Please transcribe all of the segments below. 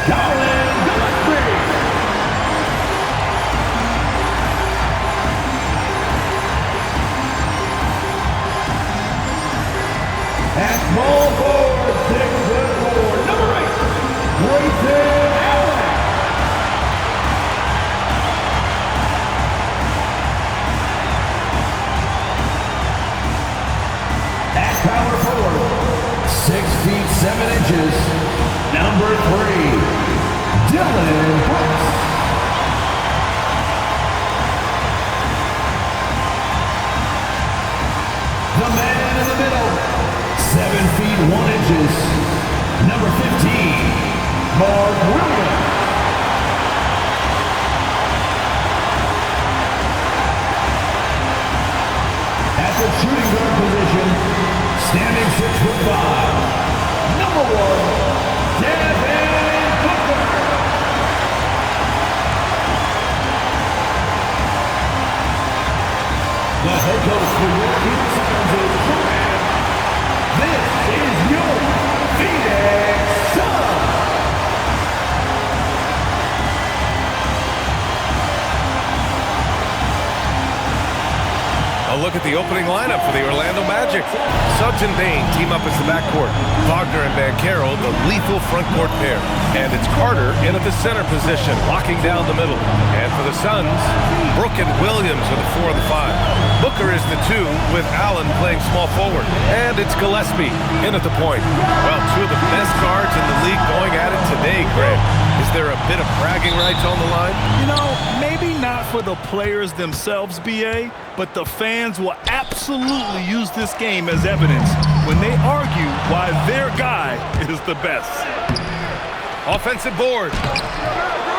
Colin Gillespie. At small forward, 6'4", number 8, Grayson Allen. At power forward, 6 feet 7 inches, number 3, Dylan Brooks. The man in the middle, 7 feet 1 inches, number 15, Mark Williams. At the shooting guard position, standing 6'5", number 1, Devin Booker. The head coach for your Phoenix Suns is Joanne. This is your Phoenix Suns. A look at the opening lineup for the Orlando Magic. Suggs and Bane team up as the backcourt. Wagner and Banchero, the lethal frontcourt pair. And it's Carter in at the center position, locking down the middle. And for the Suns, Brook and Williams are the 4 and the 5. Booker is the 2, with Allen playing small forward. And it's Gillespie in at the point. Well, 2 of the best guards in the league going at it today, Greg. Is there a bit of bragging rights on the line? You know, maybe not for the players themselves, BA, but the fans will absolutely use this game as evidence when they argue why their guy is the best. Offensive board.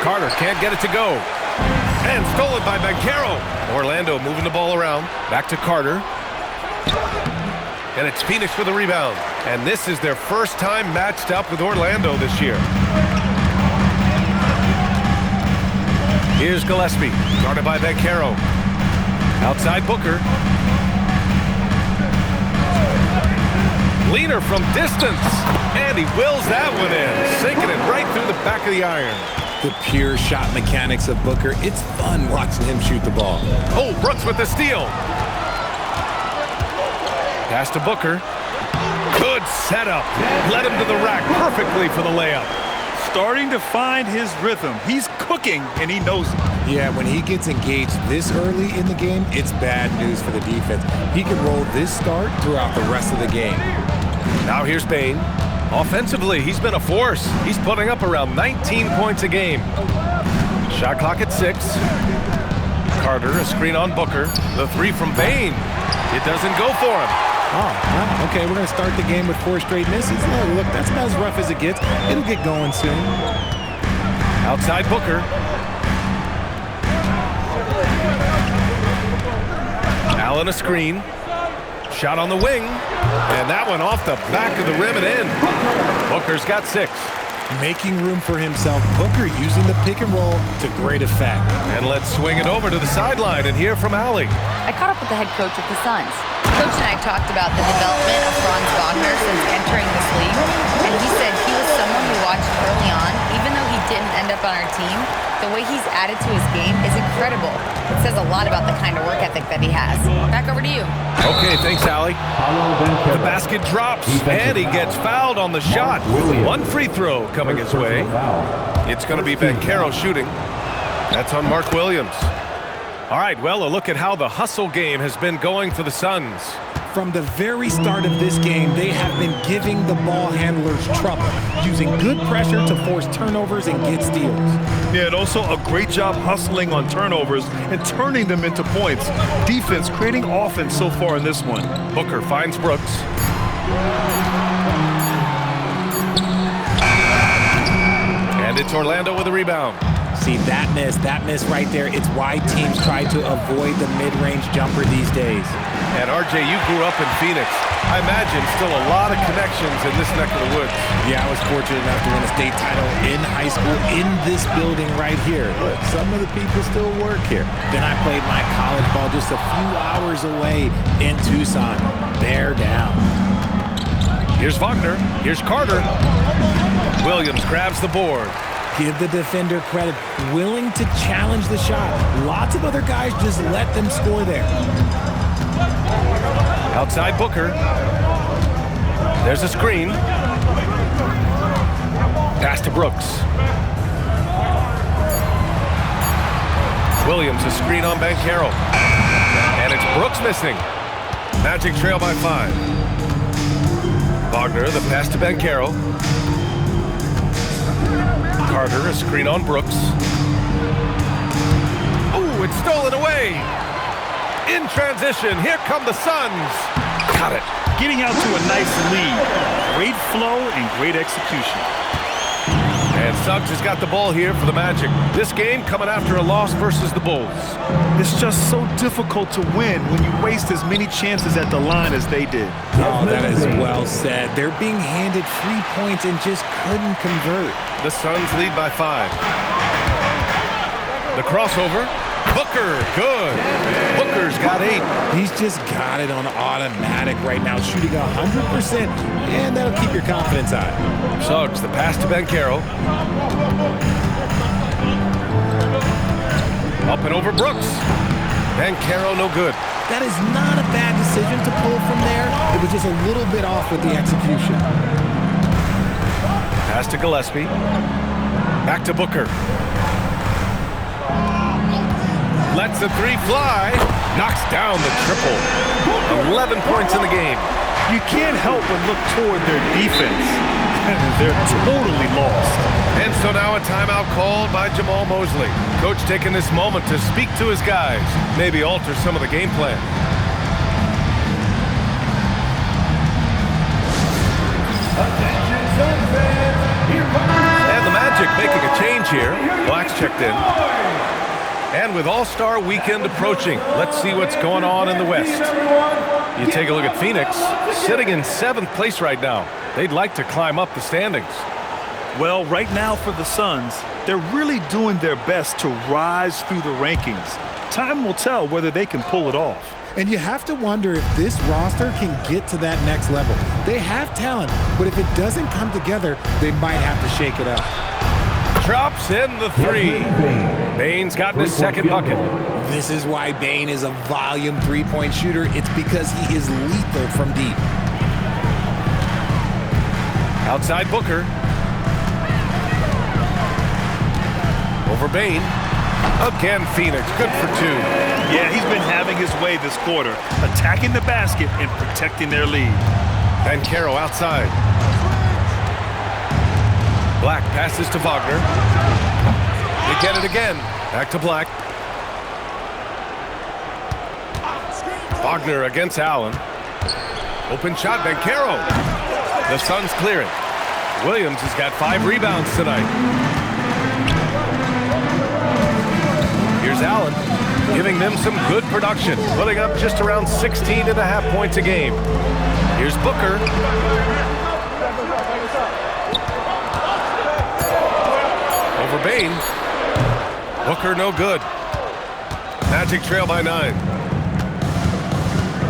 Carter can't get it to go. And stolen by Banchero. Orlando moving the ball around. Back to Carter. And it's Phoenix for the rebound. And this is their first time matched up with Orlando this year. Here's Gillespie, guarded by Banchero. Outside Booker. Leaner from distance. And he wills that one in, sinking it right through the back of the iron. The pure shot mechanics of Booker. It's fun watching him shoot the ball. Oh, Brooks with the steal. Pass to Booker. Good setup. Led him to the rack perfectly for the layup. Starting to find his rhythm. He's cooking, and he knows it. Yeah, when he gets engaged this early in the game, it's bad news for the defense. He can roll this start throughout the rest of the game. Now here's Bane. Offensively, he's been a force. He's putting up around 19 points a game. Shot clock at 6. Carter, a screen on Booker. The 3 from Bane. It doesn't go for him. Oh, well, okay, we're going to start the game with 4 straight misses. Oh, look, that's about as rough as it gets. It'll get going soon. Outside Booker. Allen a screen. Shot on the wing. And that one off the back of the rim and in. Booker's got 6. Making room for himself. Booker using the pick and roll to great effect. And let's swing it over to the sideline and hear from Allie. I caught up with the head coach of the Suns. Coach and I talked about the development of Franz Wagner since entering this league, and he said he was someone we watched early on. Even though he didn't end up on our team, the way he's added to his game is incredible. It says a lot about the kind of work ethic that he has. Back over to you. Okay, thanks, Allie. The basket drops, and he gets fouled on the shot. 1 free throw coming his way. It's going to be Banchero shooting. That's on Mark Williams. All right, well, a look at how the hustle game has been going for the Suns. From the very start of this game, they have been giving the ball handlers trouble, using good pressure to force turnovers and get steals. Yeah, and also a great job hustling on turnovers and turning them into points. Defense creating offense so far in this one. Booker finds Brooks. And it's Orlando with a rebound. See, that miss right there, it's why teams try to avoid the mid-range jumper these days. And RJ, you grew up in Phoenix. I imagine still a lot of connections in this neck of the woods. Yeah, I was fortunate enough to win a state title in high school in this building right here. Look, some of the people still work here. Then I played my college ball just a few hours away in Tucson. Bear down. Here's Wagner. Here's Carter. Williams grabs the board. Give the defender credit. Willing to challenge the shot. Lots of other guys just let them score there. Outside Booker. There's a screen. Pass to Brooks. Williams, a screen on Banchero. And it's Brooks missing. Magic trail by 5. Wagner, the pass to Banchero. Carter, a screen on Brooks. Ooh, it's stolen away. In transition, here come the Suns. Got it. Getting out to a nice lead. Great flow and great execution. And Suggs has got the ball here for the Magic. This game coming after a loss versus the Bulls. It's just so difficult to win when you waste as many chances at the line as they did. Oh, that is well said. They're being handed 3 points and just couldn't convert. The Suns lead by 5. The crossover. Booker, good. Booker's got 8. He's just got it on automatic right now, shooting 100%, and that'll keep your confidence high. Suggs, the pass to Banchero. Up and over Brooks. Banchero, no good. That is not a bad decision to pull from there. It was just a little bit off with the execution. Pass to Gillespie. Back to Booker. Lets the 3 fly. Knocks down the triple. 11 points in the game. You can't help but look toward their defense. They're totally lost. And so now a timeout called by Jamal Mosley. Coach taking this moment to speak to his guys. Maybe alter some of the game plan. And the Magic making a change here. Black's checked in. And with All-Star Weekend approaching, let's see what's going on in the West. You take a look at Phoenix, sitting in 7th place right now. They'd like to climb up the standings. Well, right now for the Suns, they're really doing their best to rise through the rankings. Time will tell whether they can pull it off. And you have to wonder if this roster can get to that next level. They have talent, but if it doesn't come together, they might have to shake it up. Drops in the 3. Bane's gotten his 2nd bucket. This is why Bane is a volume 3-point shooter. It's because he is lethal from deep. Outside Booker. Over Bane. Again, Phoenix. Good for 2. Yeah, he's been having his way this quarter, attacking the basket and protecting their lead. Banchero outside. Black passes to Wagner. They get it again. Back to Black. Wagner against Allen. Open shot, Banchero. The Suns clear it. Williams has got 5 rebounds tonight. Here's Allen, giving them some good production, putting up just around 16.5 points a game. Here's Booker. Over Bane. Booker no good. Magic trail by 9.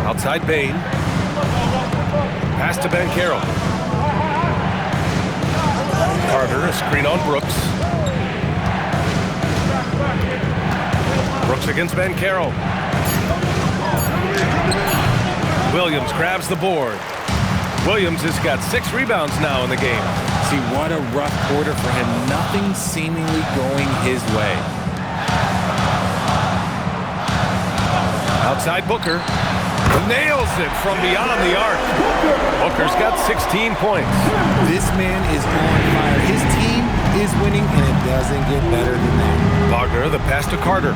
Outside Bane. Pass to Banchero. Carter, a screen on Brooks. Brooks against Banchero. Williams grabs the board. Williams has got 6 rebounds now in the game. See, what a rough quarter for him. Nothing seemingly going his way. Outside Booker. Nails it from beyond the arc. Booker's got 16 points. This man is on fire. His team is winning, and it doesn't get better than that. Wagner, the pass to Carter.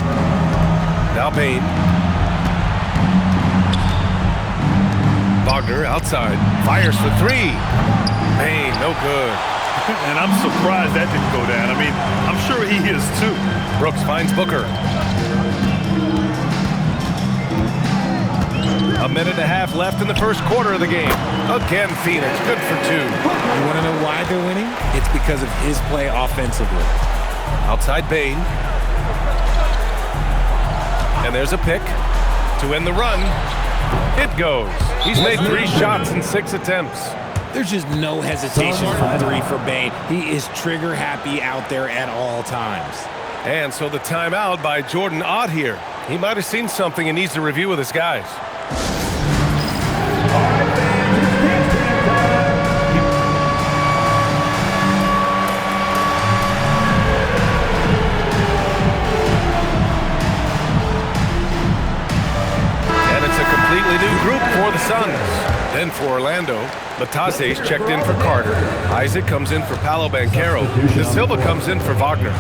Now Bane. Wagner outside. Fires for 3. Bane, no good. And I'm surprised that didn't go down. I mean, I'm sure he is too. Brooks finds Booker. A minute and a half left in the first quarter of the game. Again, Phoenix, good for 2. You want to know why they're winning? It's because of his play offensively. Outside Bane. And there's a pick to end the run. It goes. He's made 3 shots in 6 attempts. There's just no hesitation from three for Bane. He is trigger happy out there at all times. And so the timeout by Jordan Ott here. He might have seen something and needs to review with his guys. And it's a completely new group for the Suns. Then for Orlando, Batase's checked in for Carter. Isaac comes in for Paolo Banchero. De Silva comes in for Wagner.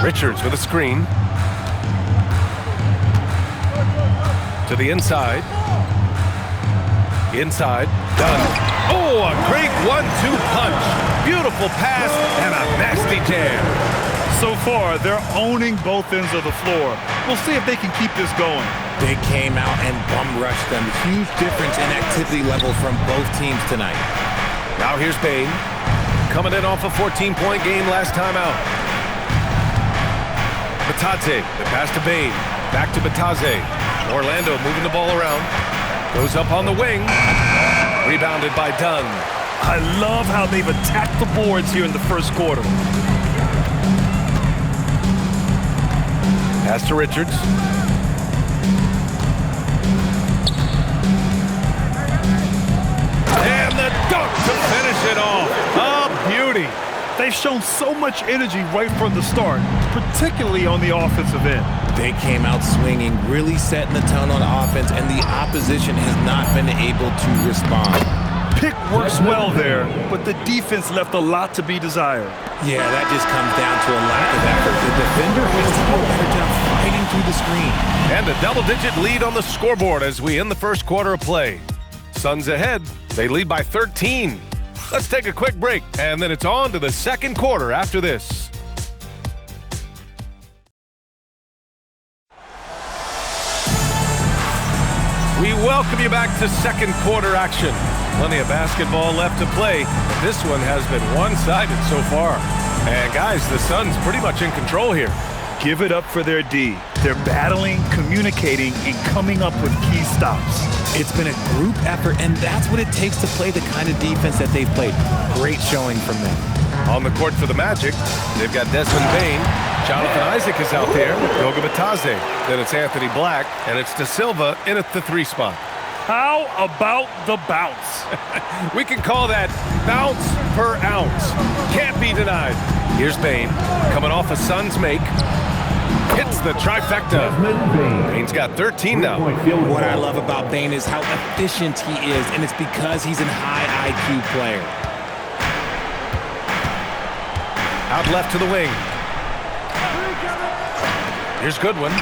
Richards with a screen. To the inside. Inside. Done. Oh, a great 1-2 punch. Beautiful pass and a nasty jam. So far, they're owning both ends of the floor. We'll see if they can keep this going. They came out and bum rushed them. Huge difference in activity level from both teams tonight. Now here's Bane. Coming in off a 14-point game last time out. Batase, the pass to Bane. Back to Batase. Orlando moving the ball around. Goes up on the wing. Rebounded by Dunn. I love how they've attacked the boards here in the first quarter. Pass to Richards. And the dunk to finish it off. A beauty. They've shown so much energy right from the start, particularly on the offensive end. They came out swinging, really setting the tone on offense, and the opposition has not been able to respond. Pick works well there, but the defense left a lot to be desired. Yeah, that just comes down to a lack of effort. The defender has done a better job fighting through the screen. And a double-digit lead on the scoreboard as we end the first quarter of play. Suns ahead. They lead by 13. Let's take a quick break, and then it's on to the second quarter after this. We welcome you back to second quarter action. Plenty of basketball left to play. This one has been one-sided so far. And guys, the Suns pretty much in control here. Give it up for their D. They're battling, communicating, and coming up with key stops. It's been a group effort, and that's what it takes to play the kind of defense that they've played. Great showing from them. On the court for the Magic, they've got Desmond Bane. Jonathan Isaac is out there. Goga Batase. Then it's Anthony Black, and it's De Silva in at the 3 spot. How about the bounce? We can call that bounce per ounce. Can't be denied. Here's Bane, coming off a Suns make. Hits the trifecta. Bane's got 13 now. What I love about Bane is how efficient he is, and it's because he's a high IQ player. Out left to the wing. Here's Goodwin.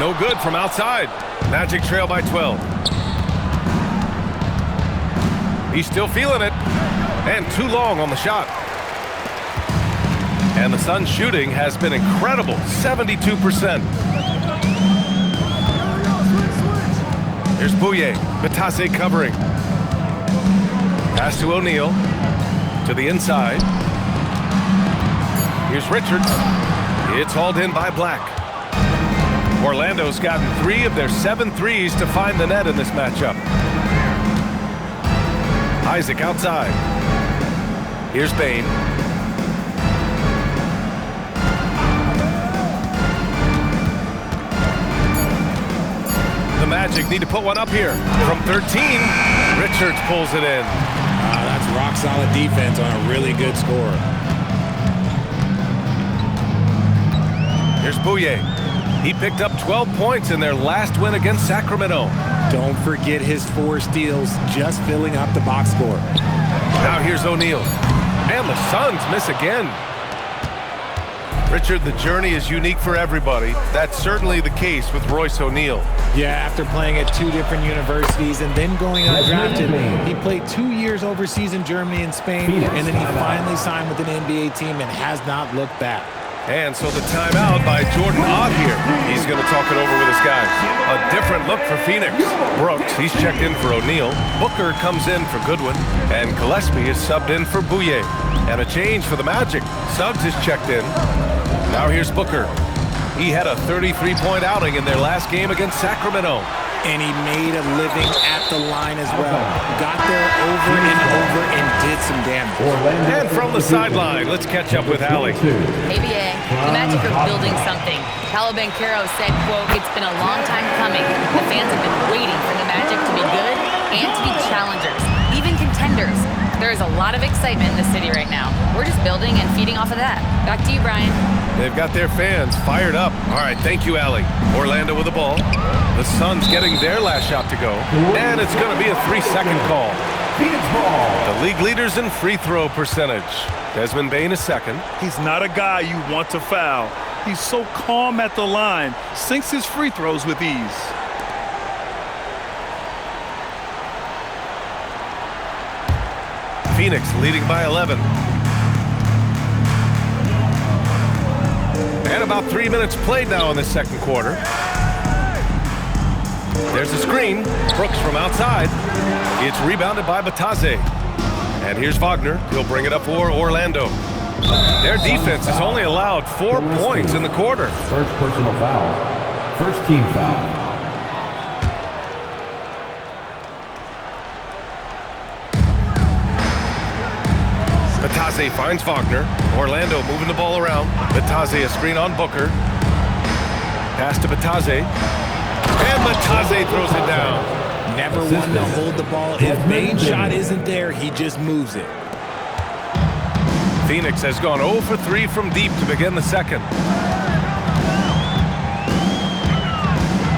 No good from outside. Magic trail by 12. He's still feeling it. And too long on the shot. And the Suns' shooting has been incredible, 72%. Here's Bouye, Batase covering. Pass to O'Neal, to the inside. Here's Richards. It's hauled in by Black. Orlando's gotten 3 of their 7 threes to find the net in this matchup. Isaac outside. Here's Bane. The Magic need to put one up here. From 13, Richards pulls it in. That's rock-solid defense on a really good score. Here's Bouye. He picked up 12 points in their last win against Sacramento. Don't forget his 4 steals, just filling up the box score. Now here's O'Neal. And the Suns miss again. Richard, the journey is unique for everybody. That's certainly the case with Royce O'Neal. Yeah, after playing at 2 different universities and then going undrafted, he played 2 years overseas in Germany and Spain, and then he finally signed with an NBA team and has not looked back. And so the timeout by Jordan Ott here. He's going to talk it over with his guys. A different look for Phoenix. Brooks, he's checked in for O'Neal. Booker comes in for Goodwin. And Gillespie is subbed in for Bouye. And a change for the Magic. Suggs is checked in. Now here's Booker. He had a 33-point outing in their last game against Sacramento. And he made a living at the line as well. Got there over and over and did some damage. And from the sideline, let's catch up with Allie. ABA, the Magic are building something. Paolo Banchero said, quote, "It's been a long time coming. The fans have been waiting for the Magic to be good and to be challengers, even contenders. There is a lot of excitement in the city right now. We're just building and feeding off of that." Back to you, Brian. They've got their fans fired up. All right, thank you, Allie. Orlando with the ball. The Suns getting their last shot to go. And it's going to be a 3-second call. Phoenix ball. The league leaders in free throw percentage. Desmond Bane is second. He's not a guy you want to foul. He's so calm at the line, sinks his free throws with ease. Phoenix leading by 11. And about 3 minutes played now in the second quarter. There's a screen. Brooks from outside. It's rebounded by Batase. And here's Wagner. He'll bring it up for Orlando. Their defense has only allowed 4 points in the quarter. First personal foul. First team foul. Batase finds Wagner. Orlando moving the ball around. Batase a screen on Booker. Pass to Batase. And Batase throws it down. Never one to hold the ball. If Bane's shot isn't there, he just moves it. Phoenix has gone 0 for 3 from deep to begin the second.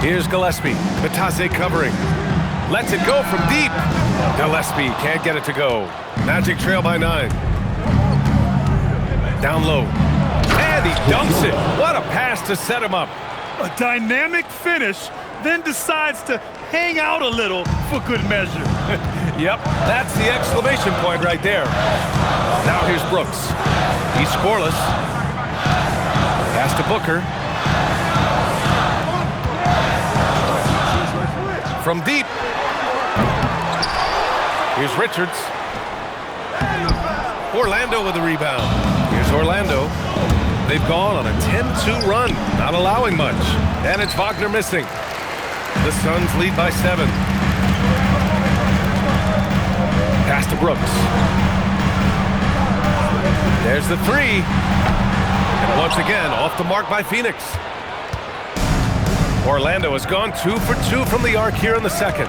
Here's Gillespie. Batase covering. Lets it go from deep. Gillespie can't get it to go. Magic trail by 9. Down low. And he dunks it. What a pass to set him up. A dynamic finish, then decides to hang out a little for good measure. Yep, that's the exclamation point right there. Now here's Brooks. He's scoreless. Pass to Booker. From deep. Here's Richards. Orlando with the rebound. Here's Orlando. They've gone on a 10-2 run, not allowing much. And it's Wagner missing. The Suns lead by 7. Pass to Brooks. There's the 3. And once again, off the mark by Phoenix. Orlando has gone 2 for 2 from the arc here in the second.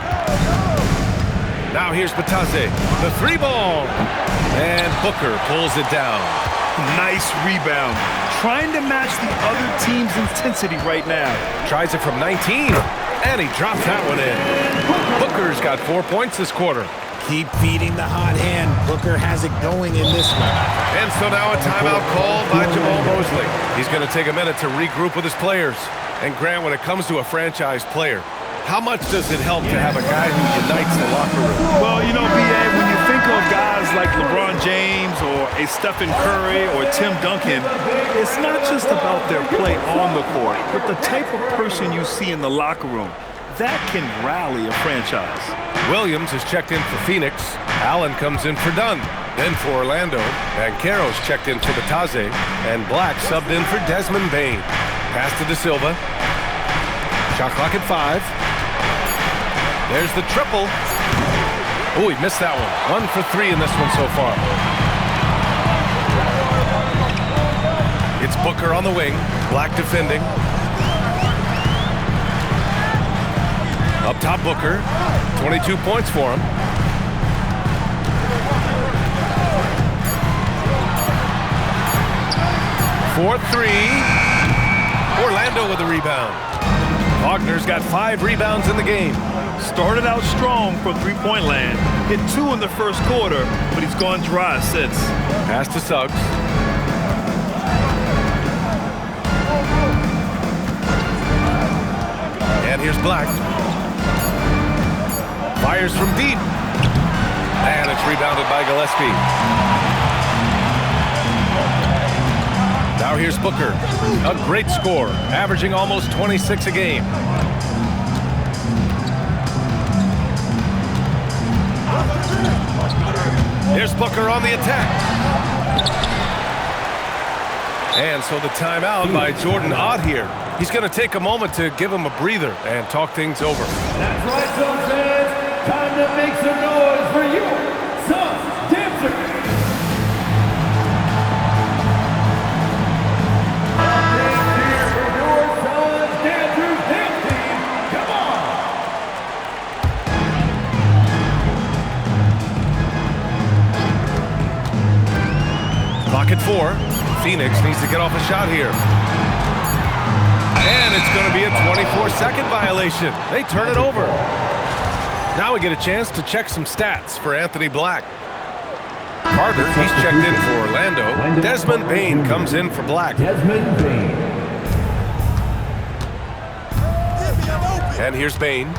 Now here's Batase. The 3 ball. And Booker pulls it down. Nice rebound. Trying to match the other team's intensity right now. Tries it from 19. And he drops that one in. Booker's got 4 points this quarter. Keep feeding the hot hand. Booker has it going in this one. And so now a timeout called by Jamal Mosley. He's going to take a minute to regroup with his players. And Grant, when it comes to a franchise player, how much does it help to have a guy who unites the locker room? Well, you know, B.A., when you think of guys like LeBron James or a Stephen Curry or Tim Duncan, it's not just about their play on the court, but the type of person you see in the locker room. That can rally a franchise. Williams is checked in for Phoenix. Allen comes in for Dunn. Then for Orlando. Banchero's checked in for Batase. And Black subbed in for Desmond Bane. Pass to De Silva. Shot clock at 5. There's the triple. Oh, he missed that one. 1 for 3 in this one so far. It's Booker on the wing. Black defending. Up top, Booker. 22 points for him. For 3. Orlando with the rebound. Wagner's got 5 rebounds in the game. Started out strong from three-point land. Hit 2 in the first quarter, but he's gone dry since. Pass to Suggs. And here's Black. Fires from deep. And it's rebounded by Gillespie. Now here's Booker. A great score, averaging almost 26 a game. Here's Booker on the attack. And so the timeout by Jordan Ott here. He's going to take a moment to give him a breather and talk things over. That's right, Suns fans. Time to make some noise for you, Suns Dancer. Here for your Suns Dancers dance team. Come on. Clock at 4. Phoenix needs to get off a shot here. And it's going to be a 24-second violation. They turn it over. Now we get a chance to check some stats for Anthony Black. Carter, he's checked in for Orlando. Desmond Bane comes in for Black. Desmond Bane. And here's Bane.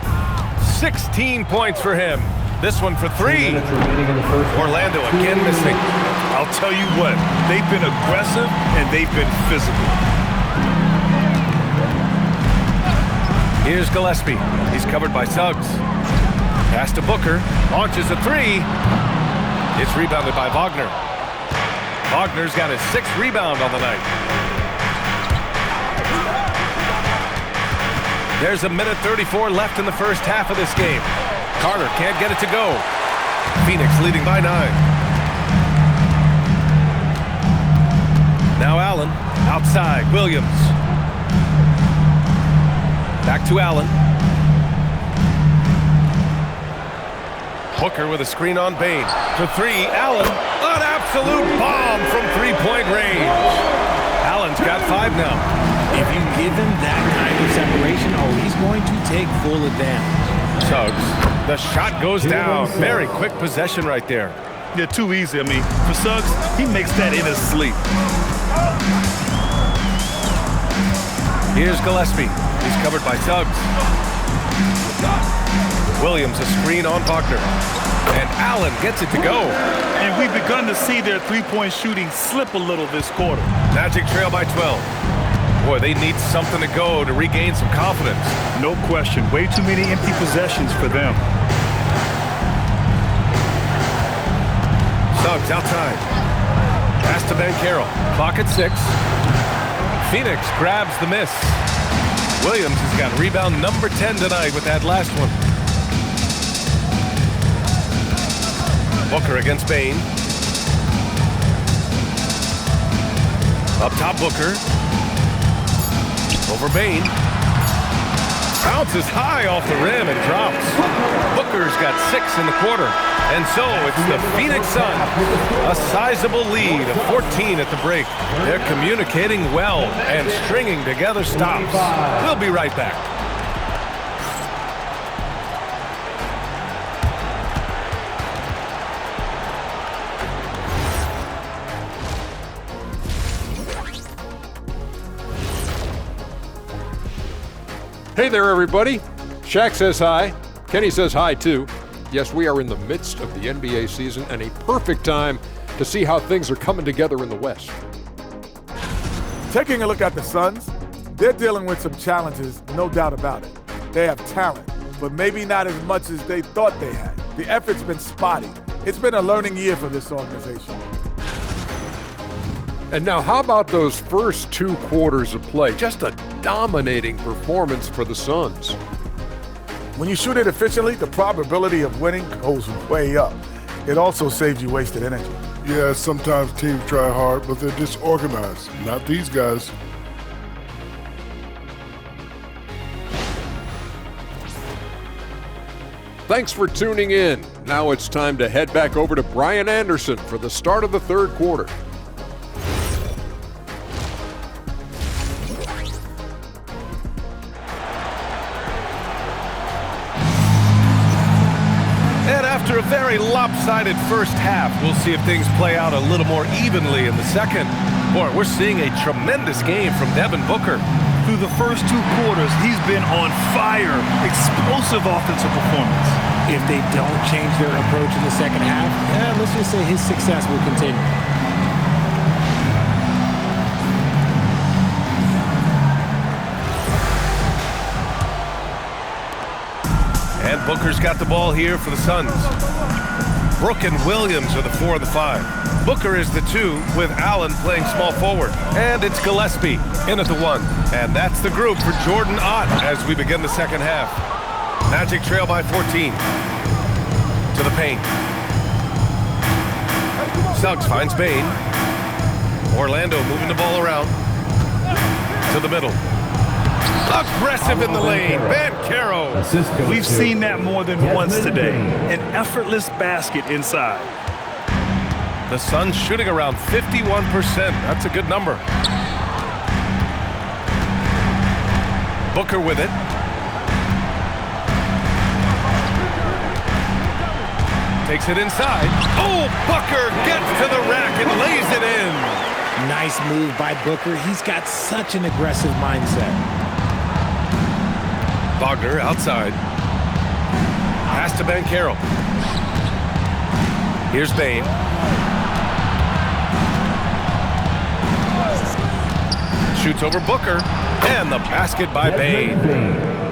16 points for him. This one for 3. Orlando again missing. I'll tell you what, they've been aggressive and they've been physical. Here's Gillespie. He's covered by Suggs. Pass to Booker. Launches a 3. It's rebounded by Wagner. Wagner's got his 6th rebound on the night. There's a minute 34 left in the first half of this game. Carter can't get it to go. Phoenix leading by 9. Now Allen, outside, Williams. Back to Allen. Booker with a screen on Bane. To 3, Allen. An absolute bomb from three-point range. Allen's got 5 now. If you give him that kind of separation, he's going to take full advantage. Suggs. The shot goes down. Very quick possession right there. They're too easy. I mean, for Suggs, he makes that in his sleep. Here's Gillespie. He's covered by Suggs. Williams, a screen on Wagner. And Allen gets it to go. And we've begun to see their three-point shooting slip a little this quarter. Magic trail by 12. Boy, they need something to go to regain some confidence. No question. Way too many empty possessions for them. Suggs outside. Pass to Banchero. Clock at 6. Phoenix grabs the miss. Williams has got rebound number 10 tonight with that last one. Booker against Bane. Up top, Booker. Over Bane. Bounces high off the rim and drops. Booker's got 6 in the quarter. And so it's the Phoenix Suns. A sizable lead of 14 at the break. They're communicating well and stringing together stops. We'll be right back. Hey there, everybody. Shaq says hi. Kenny says hi, too. Yes, we are in the midst of the NBA season and a perfect time to see how things are coming together in the West. Taking a look at the Suns, they're dealing with some challenges, no doubt about it. They have talent, but maybe not as much as they thought they had. The effort's been spotty. It's been a learning year for this organization. And now, how about those first 2 quarters of play? Just a dominating performance for the Suns. When you shoot it efficiently, the probability of winning goes way up. It also saves you wasted energy. Yeah, sometimes teams try hard, but they're disorganized. Not these guys. Thanks for tuning in. Now it's time to head back over to Brian Anderson for the start of the 3rd quarter. After a very lopsided first half, we'll see if things play out a little more evenly in the second. Boy, we're seeing a tremendous game from Devin Booker. Through the first 2 quarters, he's been on fire. Explosive offensive performance. If they don't change their approach in the second half, let's just say his success will continue. And Booker's got the ball here for the Suns. Brooke and Williams are the 4 of the 5. Booker is the 2 with Allen playing small forward. And it's Gillespie in at the 1. And that's the group for Jordan Ott as we begin the second half. Magic trail by 14. To the paint. Suggs finds Bane. Orlando moving the ball around. To the middle. Aggressive in the lane. Banchero. We've seen that more than once today. An effortless basket inside. The Suns shooting around 51%. That's a good number. Booker with it. Takes it inside. Oh, Booker gets to the rack and lays it in. Nice move by Booker. He's got such an aggressive mindset. Wagner outside. Pass to Banchero. Here's Bane. Shoots over Booker. And the basket by Bane.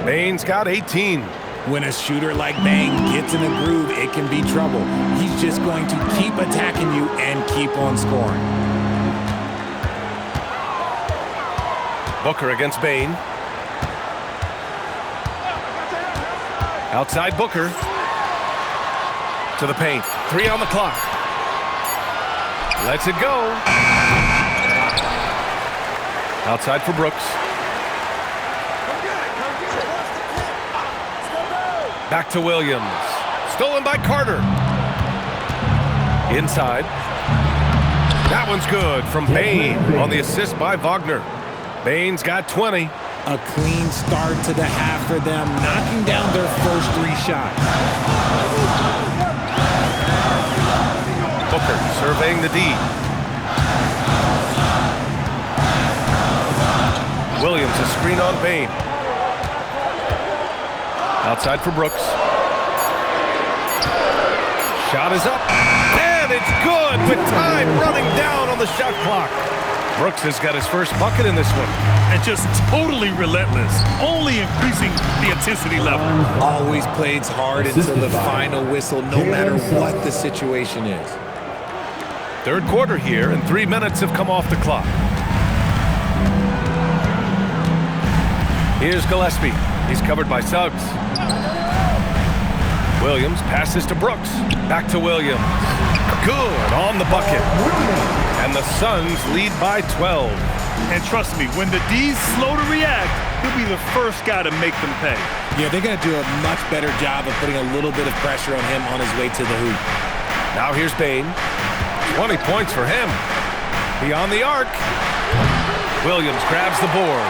Bane's got 18. When a shooter like Bane gets in a groove, it can be trouble. He's just going to keep attacking you and keep on scoring. Booker against Bane. Outside Booker. To the paint. 3 on the clock. Lets it go. Outside for Brooks. Back to Williams. Stolen by Carter. Inside. That one's good from Bane on the assist by Wagner. Bane's got 20. A clean start to the half for them, knocking down their first 3 shots. Booker surveying the D. Williams a screen on Bane. Outside for Brooks. Shot is up. And it's good with time running down on the shot clock. Brooks has got his first bucket in this one. And just totally relentless, only increasing the intensity level. Always plays hard until the final whistle, no matter what the situation is. Third quarter here, and 3 minutes have come off the clock. Here's Gillespie. He's covered by Suggs. Williams passes to Brooks. Back to Williams. Good on the bucket. And the Suns lead by 12. And trust me, when the D's slow to react, he'll be the first guy to make them pay. Yeah, they're going to do a much better job of putting a little bit of pressure on him on his way to the hoop. Now here's Bane. 20 points for him. Beyond the arc. Williams grabs the board.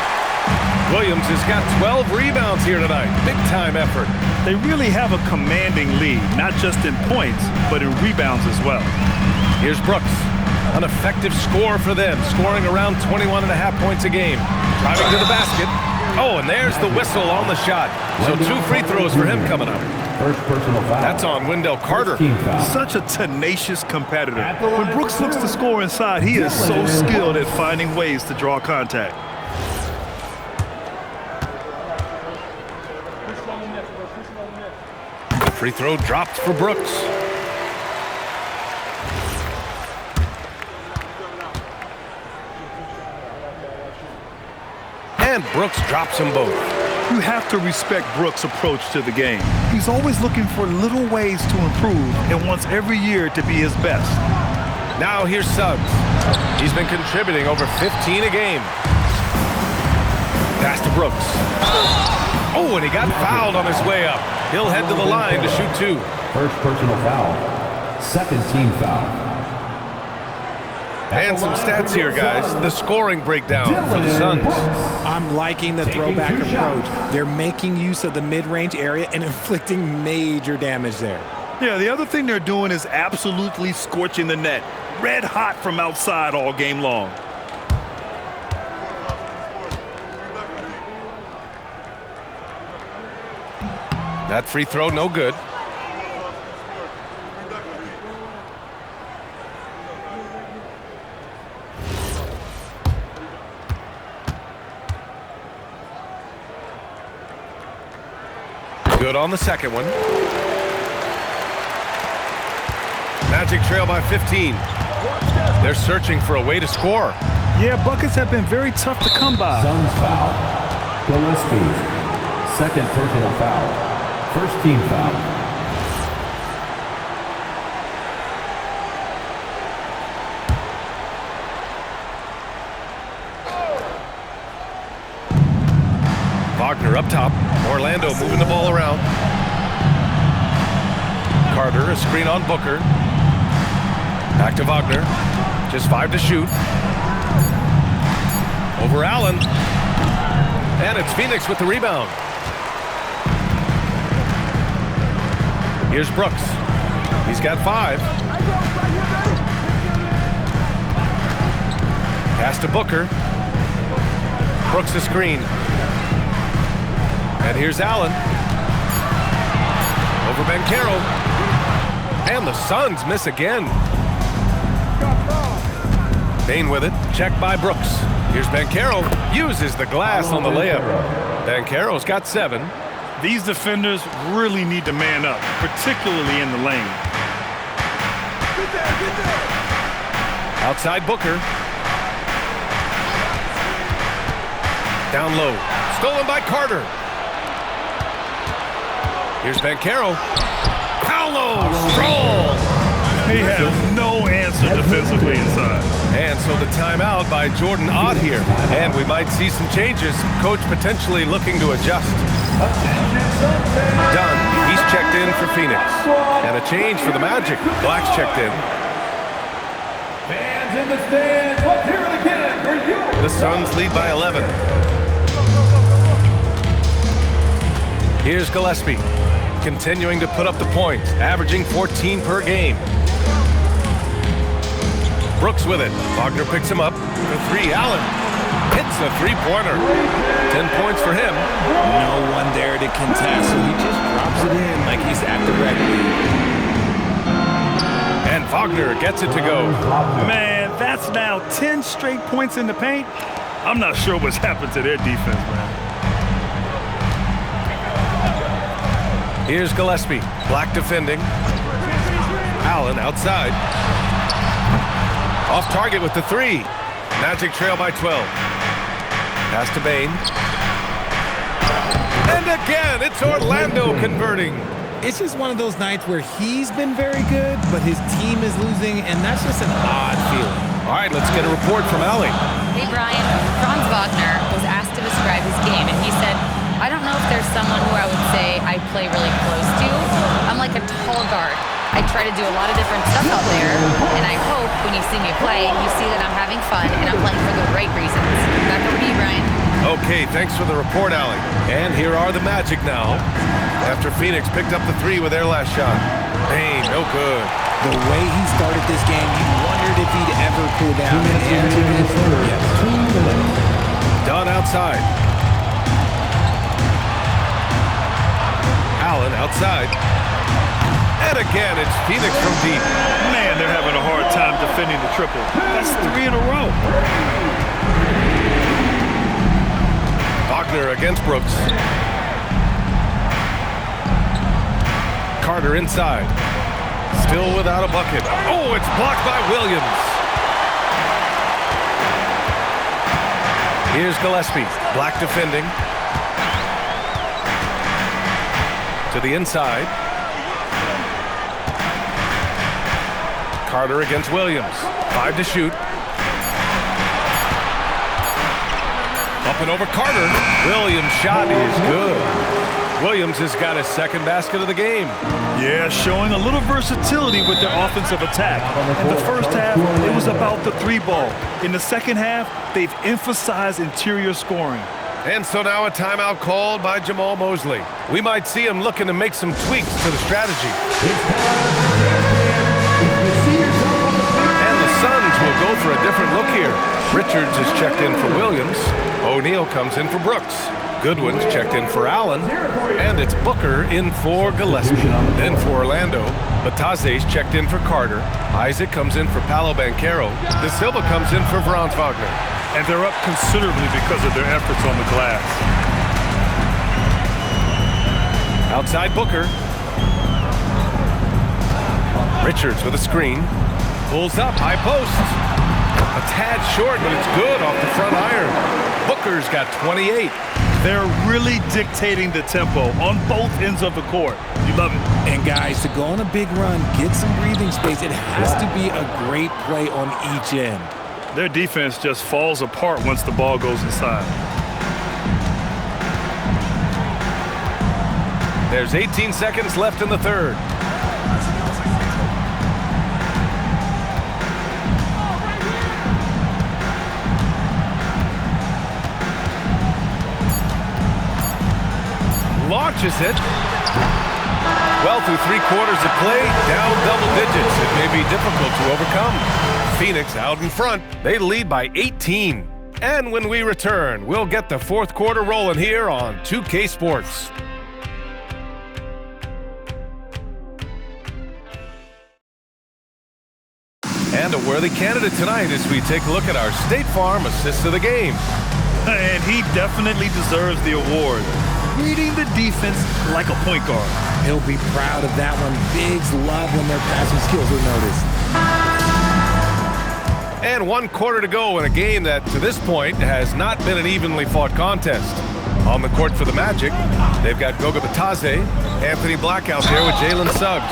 Williams has got 12 rebounds here tonight. Big-time effort. They really have a commanding lead, not just in points, but in rebounds as well. Here's Brooks. An effective score for them, scoring around 21.5 points a game. Driving to the basket. Oh, and there's the whistle on the shot. So 2 free throws for him coming up. First personal foul. That's on Wendell Carter. Such a tenacious competitor. When Brooks looks to score inside, he is so skilled at finding ways to draw contact. The free throw dropped for Brooks. And Brooks drops them both. You have to respect Brooks' approach to the game. He's always looking for little ways to improve and wants every year to be his best. Now here's Suggs. He's been contributing over 15 a game. Pass to Brooks. Oh, and he got fouled on his way up. He'll head to the line to shoot 2. First personal foul. Second team foul. And some stats here, guys. The scoring breakdown for the Suns. I'm liking the throwback approach. They're making use of the mid-range area and inflicting major damage there. Yeah, the other thing they're doing is absolutely scorching the net. Red hot from outside all game long. That free throw, no good. Good on the second one. Magic trail by 15. They're searching for a way to score. Yeah, buckets have been very tough to come by. Suns foul. Gillespie. Second personal foul. First team foul. Wagner up top. Orlando moving the ball around. Carter, a screen on Booker. Back to Wagner. Just 5 to shoot. Over Allen. And it's Phoenix with the rebound. Here's Brooks. He's got 5. Pass to Booker. Brooks the screen. And here's Allen. Over Banchero. And the Suns miss again. Bane with it. Checked by Brooks. Here's Banchero. Uses the glass on the layup. Banchero's got 7. These defenders really need to man up, particularly in the lane. Outside Booker. Down low. Stolen by Carter. Here's Banchero. Paolo strong. He has no answer defensively inside. And so the timeout by Jordan Ott here. And we might see some changes. Coach potentially looking to adjust. Dunn, he's checked in for Phoenix. And a change for the Magic. Black's checked in. Fans in the stands, let's hear it again for you. The Suns lead by 11. Here's Gillespie, continuing to put up the points, averaging 14 per game. Brooks with it. Wagner picks him up for 3. Allen hits a 3-pointer. 10 points for him. No one there to contest, so he just drops it in like he's at the rec league. And Wagner gets it to go. Man, that's now 10 straight points in the paint. I'm not sure what's happened to their defense, man. Here's Gillespie. Black defending. Allen outside. Off target with the 3. Magic trail by 12. Pass to Bane. And again, it's Orlando converting. It's just one of those nights where he's been very good, but his team is losing, and that's just an odd feeling. All right, let's get a report from Allie. Hey, Brian. Franz Wagner was asked to describe his game, and he said, I don't know if there's someone who I would say I play really close to. I'm like a tall guard. I try to do a lot of different stuff out there, and I hope when you see me play, you see that I'm having fun and I'm playing for the right reasons. Back over to you, Brian. Okay, thanks for the report, Allie. And here are the Magic now. After Phoenix picked up the 3 with their last shot. Bane, no good. The way he started this game, you wondered if he'd ever cool down. And the answer is yes. Dunn outside. Allen outside. And again, it's Phoenix from deep. Man, they're having a hard time defending the triple. That's 3 in a row. Wagner against Brooks. Carter inside. Still without a bucket. Oh, it's blocked by Williams. Here's Gillespie. Black defending. To the inside. Carter against Williams. 5 to shoot. Up and over Carter. Williams' shot is good. Williams has got his second basket of the game. Yeah, showing a little versatility with their offensive attack. In the first half, it was about the 3-ball. In the second half, they've emphasized interior scoring. And so now a timeout called by Jamal Mosley. We might see him looking to make some tweaks to the strategy. And the Suns will go for a different look here. Richards is checked in for Williams. O'Neal comes in for Brooks. Goodwin's checked in for Allen. And it's Booker in for Gillespie. Then for Orlando, Bataze's checked in for Carter. Isaac comes in for Paolo Banchero. De Silva comes in for Franz Wagner. And they're up considerably because of their efforts on the glass. Outside Booker. Richards with a screen. Pulls up, high post. A tad short, but it's good off the front iron. Booker's got 28. They're really dictating the tempo on both ends of the court. You love it. And guys, to go on a big run, get some breathing space, it has to be a great play on each end. Their defense just falls apart once the ball goes inside. There's 18 seconds left in the third. Launches it. Well, through 3/4 of play, down double digits. It may be difficult to overcome. Phoenix out in front. They lead by 18. And when we return, we'll get the fourth quarter rolling here on 2K Sports. And a worthy candidate tonight as we take a look at our State Farm Assist of the Game. And he definitely deserves the award. Reading the defense like a point guard. He'll be proud of that one. Bigs love when their passing skills are noticed. And 1 quarter to go in a game that, to this point, has not been an evenly fought contest. On the court for the Magic, they've got Goga Bitadze, Anthony Black out there with Jalen Suggs.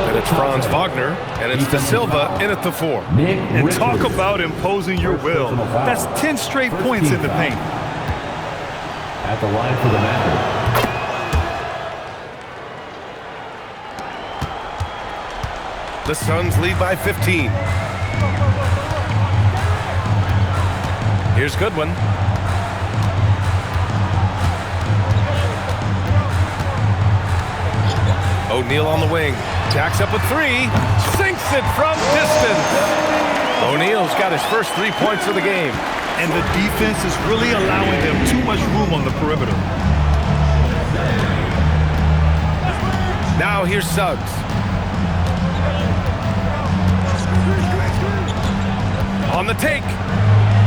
And it's Franz Wagner, and it's De Silva in at the 4. And talk about imposing your will. That's 10 straight points in the paint. At the line for the Magic. The Suns lead by 15. Here's Goodwin. O'Neal on the wing. Jacks up a 3. Sinks it from distance. O'Neal's got his first 3 points of the game. And the defense is really allowing them too much room on the perimeter. Now here's Suggs. On the take.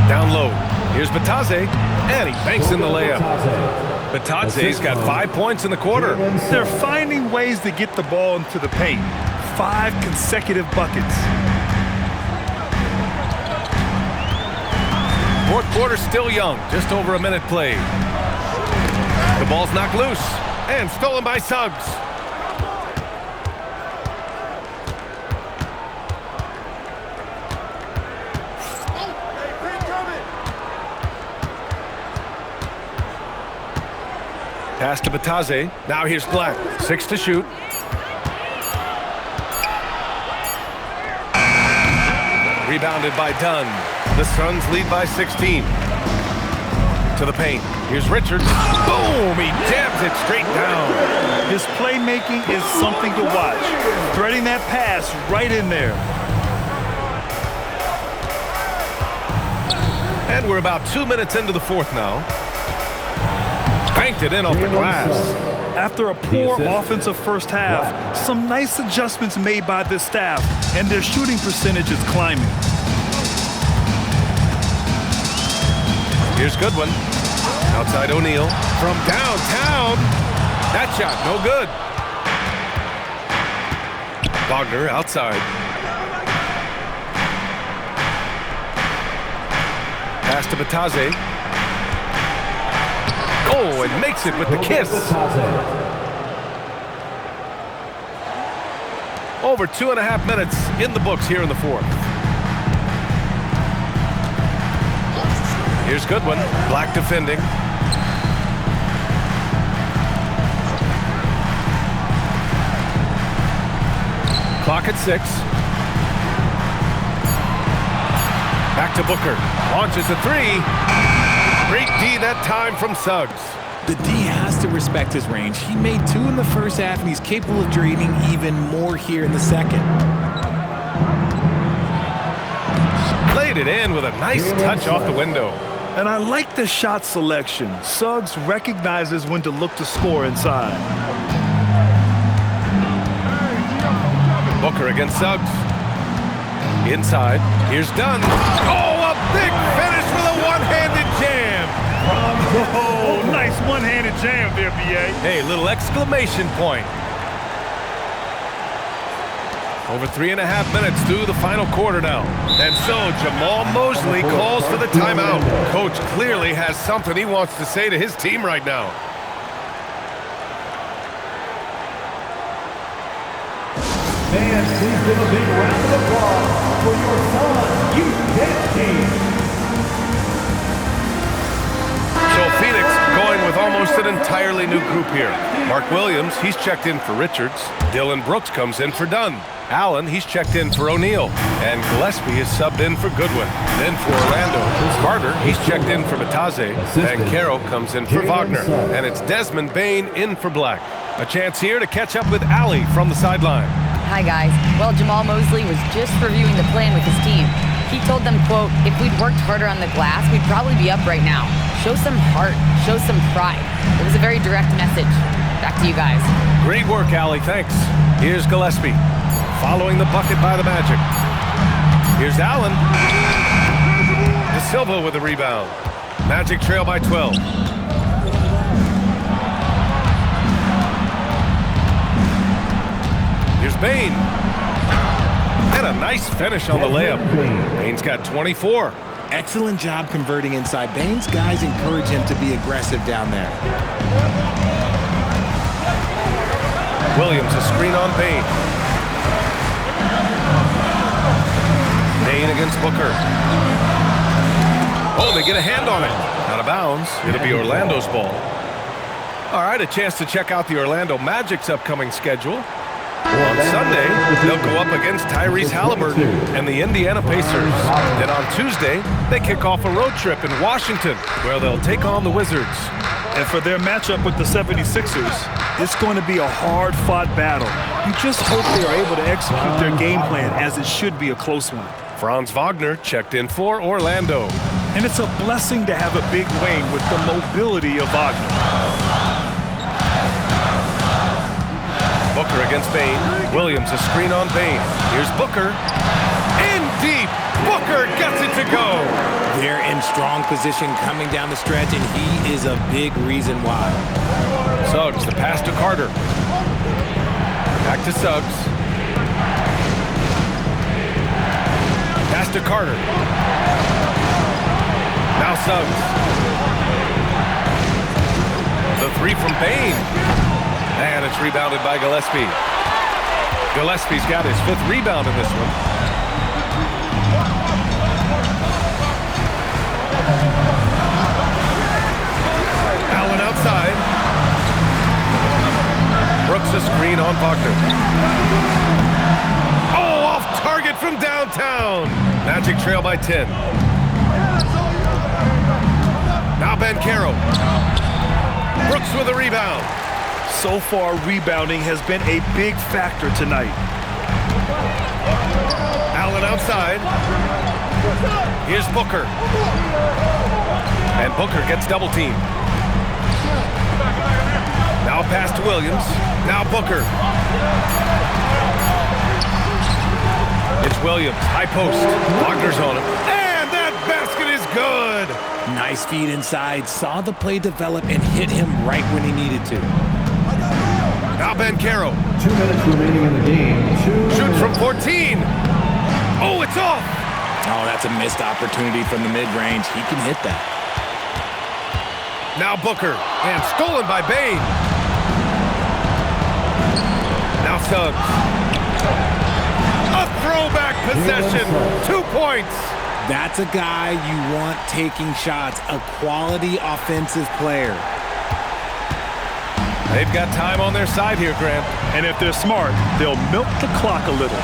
Down low. Here's Bitadze. And he banks in the layup. Bitadze's got 5 points in the quarter. They're finding ways to get the ball into the paint. 5 consecutive buckets. Fourth quarter still young. Just over a minute played. The ball's knocked loose. And stolen by Suggs. Pass to Bitadze. Now here's Black. 6 to shoot. Rebounded by Dunn. The Suns lead by 16. To the paint. Here's Richards. Boom! He jabs it straight down. His playmaking is something to watch. Threading that pass right in there. And we're about 2 minutes into the fourth now. Banked it in off the glass. After a poor offensive first half, some nice adjustments made by this staff, and their shooting percentage is climbing. Here's Goodwin. Outside O'Neal. From downtown. That shot, no good. Wagner outside. Pass to Bitadze. Oh, and makes it with the kiss. Over 2.5 minutes in the books here in the fourth. Here's Goodwin. Black defending. Clock at 6. Back to Booker. Launches a 3. Great D that time from Suggs. The D has to respect his range. He made 2 in the first half, and he's capable of draining even more here in the second. Played it in with a nice touch off the window. And I like the shot selection. Suggs recognizes when to look to score inside. Booker against Suggs. Inside. Here's Dunn. Oh, a big finish with a one-handed jam. Oh, nice one-handed jam there, B.A. Hey, little exclamation point. Over 3.5 minutes through the final quarter now. And so Jamal Mosley calls for the timeout. Coach clearly has something he wants to say to his team right now. Fans, please give a big round of applause for your Suns Youth Dance Team. So Phoenix going with almost an entirely new group here. Mark Williams, he's checked in for Richards. Dylan Brooks comes in for Dunn. Allen, he's checked in for O'Neal. And Gillespie is subbed in for Goodwin. Then for Orlando, Carter, he's checked in for Bataze. And Caro comes in for Wagner. And it's Desmond Bane in for Black. A chance here to catch up with Allie from the sideline. Hi, guys. Well, Jamal Mosley was just reviewing the plan with his team. He told them, quote, if we'd worked harder on the glass, we'd probably be up right now. Show some heart. Show some pride. It was a very direct message. Back to you guys. Great work, Allie. Thanks. Here's Gillespie. Following the bucket by the Magic. Here's Allen. De Silva with the rebound. Magic trail by 12. Here's Bane. And a nice finish on the layup. Bane's got 24. Excellent job converting inside. Bane's guys encourage him to be aggressive down there. Williams, a screen on Bane. Bane against Booker. Oh, they get a hand on it. Out of bounds. It'll be Orlando's ball. All right, a chance to check out the Orlando Magic's upcoming schedule. On Sunday, they'll go up against Tyrese Halliburton and the Indiana Pacers. Then on Tuesday, they kick off a road trip in Washington, where they'll take on the Wizards. And for their matchup with the 76ers, it's going to be a hard-fought battle. You just hope they are able to execute their game plan, as it should be a close one. Franz Wagner checked in for Orlando. And it's a blessing to have a big wing with the mobility of Wagner. Booker against Bane. Williams, a screen on Bane. Here's Booker. In deep. Booker gets it to go. They're in strong position coming down the stretch, and he is a big reason why. Suggs, the pass to Carter. Back to Suggs. Pass to Carter. Now Suggs. The three from Bane. And it's rebounded by Gillespie. Gillespie's got his 5th rebound in this one. Allen outside. Brooks a screen on Wagner. Oh, off target from downtown. Magic trail by 10. Now Banchero. Brooks with a rebound. So far, rebounding has been a big factor tonight. Allen outside. Here's Booker. And Booker gets double teamed. Now pass to Williams. Now Booker. It's Williams. High post. Wagner's on him. And that basket is good. Nice feed inside. Saw the play develop and hit him right when he needed to. Now Banchero. 2 minutes remaining in the game. Shoots from 14. Oh, it's off. Oh, that's a missed opportunity from the mid-range. He can hit that. Now Booker. And stolen by Bane. Now Suggs. A throwback possession. 2 points. That's a guy you want taking shots. A quality offensive player. They've got time on their side here, Grant. And if they're smart, they'll milk the clock a little.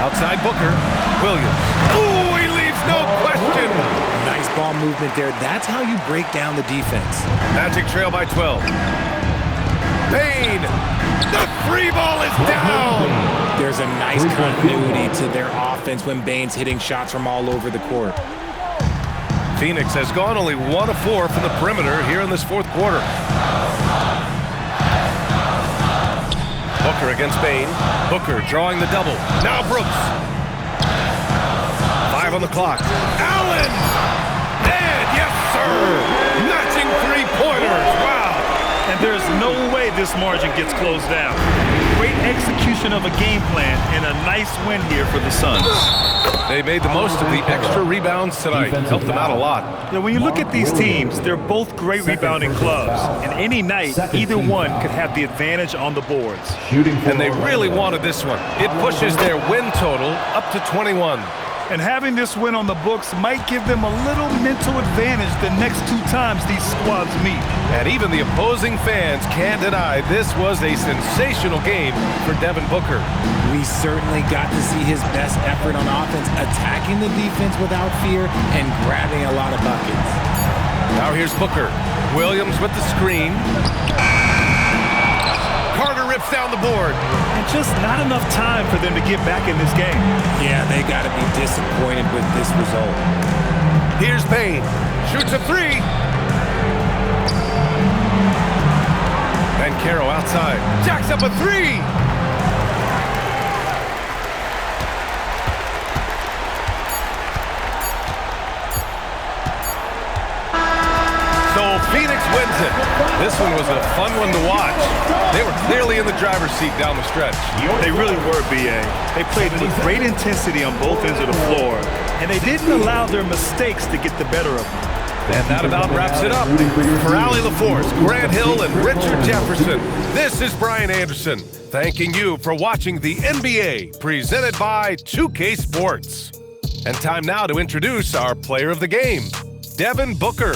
Outside Booker. Williams. Ooh, he leaves no question. Nice ball movement there. That's how you break down the defense. Magic trail by 12. Bane. The 3 ball is down. There's a nice continuity to their offense when Bane's hitting shots from all over the court. Phoenix has gone only 1 of 4 from the perimeter here in this 4th quarter. Booker against Bane. Booker drawing the double. Now Brooks. 5 on the clock. Allen! And yes, sir! Matching 3-pointers. Wow! And there's no way this this margin gets closed down. Great execution of a game plan and a nice win here for the Suns. They made the most of the extra rebounds tonight. Helped them out a lot. Yeah, when you look at these teams, they're both great rebounding clubs. And any night, either one could have the advantage on the boards. And they really wanted this one. It pushes their win total up to 21. And having this win on the books might give them a little mental advantage the next 2 times these squads meet. And even the opposing fans can't deny this was a sensational game for Devin Booker. We certainly got to see his best effort on offense, attacking the defense without fear and grabbing a lot of buckets. Now here's Booker. Williams with the screen. Carter rips down the board. And just not enough time for them to get back in this game. Yeah, they got to be disappointed with this result. Here's Payne. Shoots a 3. Banchero outside. Jacks up a 3. So Phoenix wins it. This one was a fun one to watch. They were clearly in the driver's seat down the stretch. They really were, B.A. They played with great intensity on both ends of the floor, and they didn't allow their mistakes to get the better of them. And that about wraps it up. For Allie LaForce, Grant Hill, and Richard Jefferson, this is Brian Anderson, thanking you for watching the NBA, presented by 2K Sports. And time now to introduce our player of the game, Devin Booker.